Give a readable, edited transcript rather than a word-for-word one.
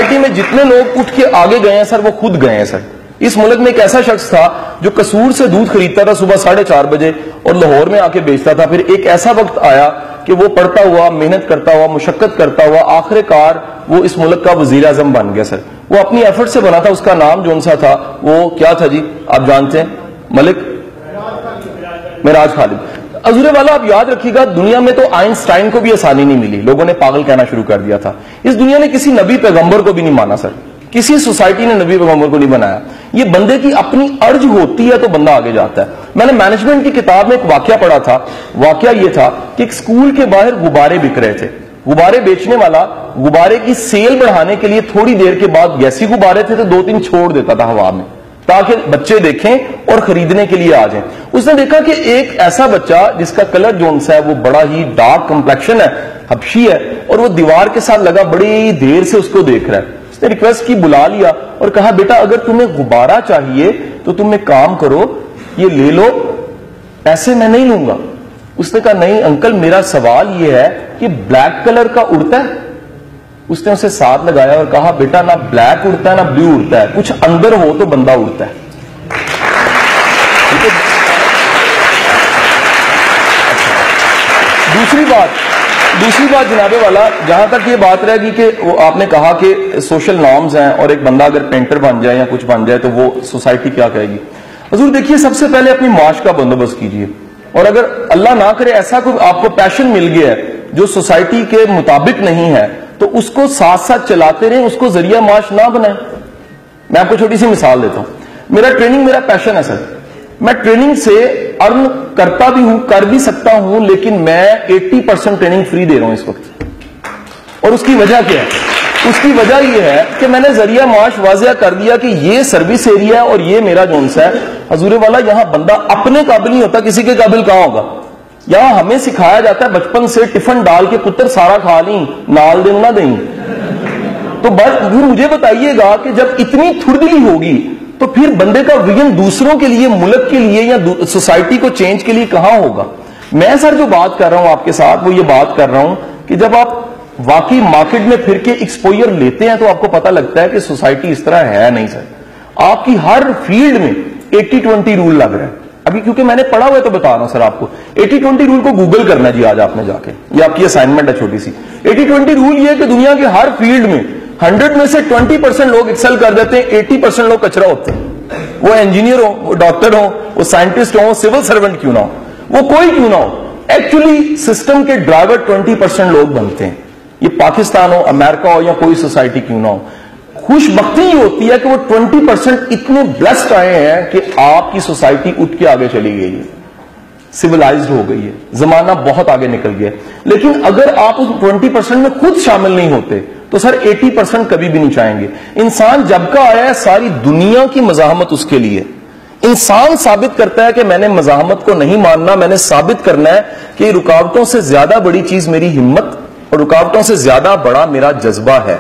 Society میں جتنے لوگ اٹھ کے آگے گئے ہیں سر وہ خود گئے ہیں سر. اس ملک میں ایک ایسا شخص تھا جو قصور سے دودھ خریدتا تھا صبح 4:30 بجے اور لاہور میں آ کے بیچتا تھا. پھر ایک ایسا وقت آیا کہ وہ پڑھتا ہوا, محنت کرتا ہوا, مشقت کرتا ہوا, آخر کار وہ اس ملک کا وزیر اعظم بن گیا سر. وہ اپنی ایفرٹ سے بنا تھا. اس کا نام جون سا تھا, وہ کیا تھا جی آپ جانتے ہیں؟ ملک معراج خالد. حضور والا آپ یاد رکھیے گا, دنیا میں تو آئنسٹائن کو بھی آسانی نہیں ملی, لوگوں نے پاگل کہنا شروع کر دیا تھا. اس دنیا نے کسی نبی پیغمبر کو بھی نہیں مانا سر, کسی سوسائٹی نے نبی پیغمبر کو نہیں بنایا. یہ بندے کی اپنی ارج ہوتی ہے تو بندہ آگے جاتا ہے. میں نے مینجمنٹ کی کتاب میں ایک واقعہ پڑھا تھا. واقعہ یہ تھا کہ ایک اسکول کے باہر غبارے بک رہے تھے. غبارے بیچنے والا غبارے کی سیل بڑھانے کے لیے تھوڑی دیر کے بعد جیسی غبارے تھے تو 2-3 چھوڑ دیتا تھا ہوا میں تاکہ بچے دیکھیں اور خریدنے کے لیے آ جائیں. اس نے دیکھا کہ ایک ایسا بچہ جس کا کلر جون سا ہے وہ بڑا ہی ڈارک کمپلیکشن ہے, حبشی ہے, اور وہ دیوار کے ساتھ لگا بڑی دیر سے اس کو دیکھ رہا ہے. اس نے ریکویسٹ کی, بلا لیا اور کہا بیٹا اگر تمہیں غبارہ چاہیے تو تم ایک کام کرو, یہ لے لو, پیسے میں نہیں لوں گا. اس نے کہا نہیں انکل میرا سوال یہ ہے کہ بلیک کلر کا اڑتا ہے. اس نے اسے ساتھ لگایا اور کہا بیٹا نہ بلیک اڑتا ہے نہ بلیو اڑتا ہے, کچھ اندر ہو تو بندہ اڑتا ہے. دوسری بات جناب والا, جہاں تک یہ بات رہے گی کہ آپ نے کہا کہ سوشل نارمز ہیں اور ایک بندہ اگر پینٹر بن جائے یا کچھ بن جائے تو وہ سوسائٹی کیا کہے گی. حضور دیکھیے سب سے پہلے اپنی معاش کا بندوبست کیجئے, اور اگر اللہ نہ کرے ایسا کوئی آپ کو پیشن مل گیا ہے جو سوسائٹی کے مطابق نہیں ہے تو اس کو ساتھ ساتھ چلاتے رہیں, اس کو ذریعہ معاش نہ بنائیں. میں آپ کو چھوٹی سی مثال دیتا ہوں. میرا ٹریننگ میرا پیشن ہے سر. میں ٹریننگ سے ارن کرتا بھی ہوں, کر بھی سکتا ہوں, لیکن میں 80% ٹریننگ فری دے رہا ہوں اس وقت. اور اس کی وجہ کیا ہے؟ اس کی وجہ یہ ہے کہ میں نے ذریعہ معاش واضح کر دیا کہ یہ سروس ایریا ہے اور یہ میرا جون سا ہے. حضور والا یہاں بندہ اپنے قابل نہیں ہوتا, کسی کے قابل کہاں ہوگا. یہاں ہمیں سکھایا جاتا ہے بچپن سے ٹفن ڈال کے پتر سارا کھا لیں نال دیں نہ دیں. تو بس مجھے بتائیے گا کہ جب اتنی تھردلی ہوگی تو پھر بندے کا ویژن دوسروں کے لیے, ملک کے لیے یا سوسائٹی کو چینج کے لیے کہاں ہوگا. میں سر جو بات کر رہا ہوں آپ کے ساتھ وہ یہ بات کر رہا ہوں کہ جب آپ واقعی مارکیٹ میں پھر کے ایکسپوئر لیتے ہیں تو آپ کو پتہ لگتا ہے کہ سوسائٹی اس طرح ہے نہیں سر. آپ کی ہر فیلڈ میں 80-20 رول لگ رہا ہے. ابھی کیونکہ میں نے پڑھا ہوا ہے تو بتا رہا ہوں سر آپ کو. 80-20 رول کو گوگل کرنا جی آج آپ نے جا کے, یہ آپ کی اسائنمنٹ ہے چھوٹی سی. 80-20 رول یہ ہے کہ دنیا کے ہر فیلڈ میں 100 میں سے 20% لوگ ایکسل کر دیتے ہیں, 80% لوگ کچرا ہوتے ہیں. وہ انجینئر ہو, وہ ڈاکٹر ہو, وہ سائنٹسٹ ہو, سول سرونٹ کیوں نہ ہو, وہ کوئی کیوں نہ ہو, ایکچولی سسٹم کے ڈرائیور 20% لوگ بنتے ہیں. یہ پاکستان ہو, امریکہ ہو یا کوئی سوسائٹی کیوں نہ ہو. خوش بختی یہ ہوتی ہے کہ وہ 20% اتنے بلیسڈ آئے ہیں کہ آپ کی سوسائٹی اٹھ کے آگے چلی گئی ہے, سیولائزڈ ہو گئی ہے, زمانہ بہت آگے نکل گیا. لیکن اگر آپ اس 20% میں خود شامل نہیں ہوتے تو سر 80% کبھی بھی نہیں چاہیں گے. انسان جب کا آیا ہے ساری دنیا کی مزاحمت اس کے لیے. انسان ثابت کرتا ہے کہ میں نے مزاحمت کو نہیں ماننا, میں نے ثابت کرنا ہے کہ رکاوٹوں سے زیادہ بڑی چیز میری ہمت اور رکاوٹوں سے زیادہ بڑا میرا جذبہ ہے.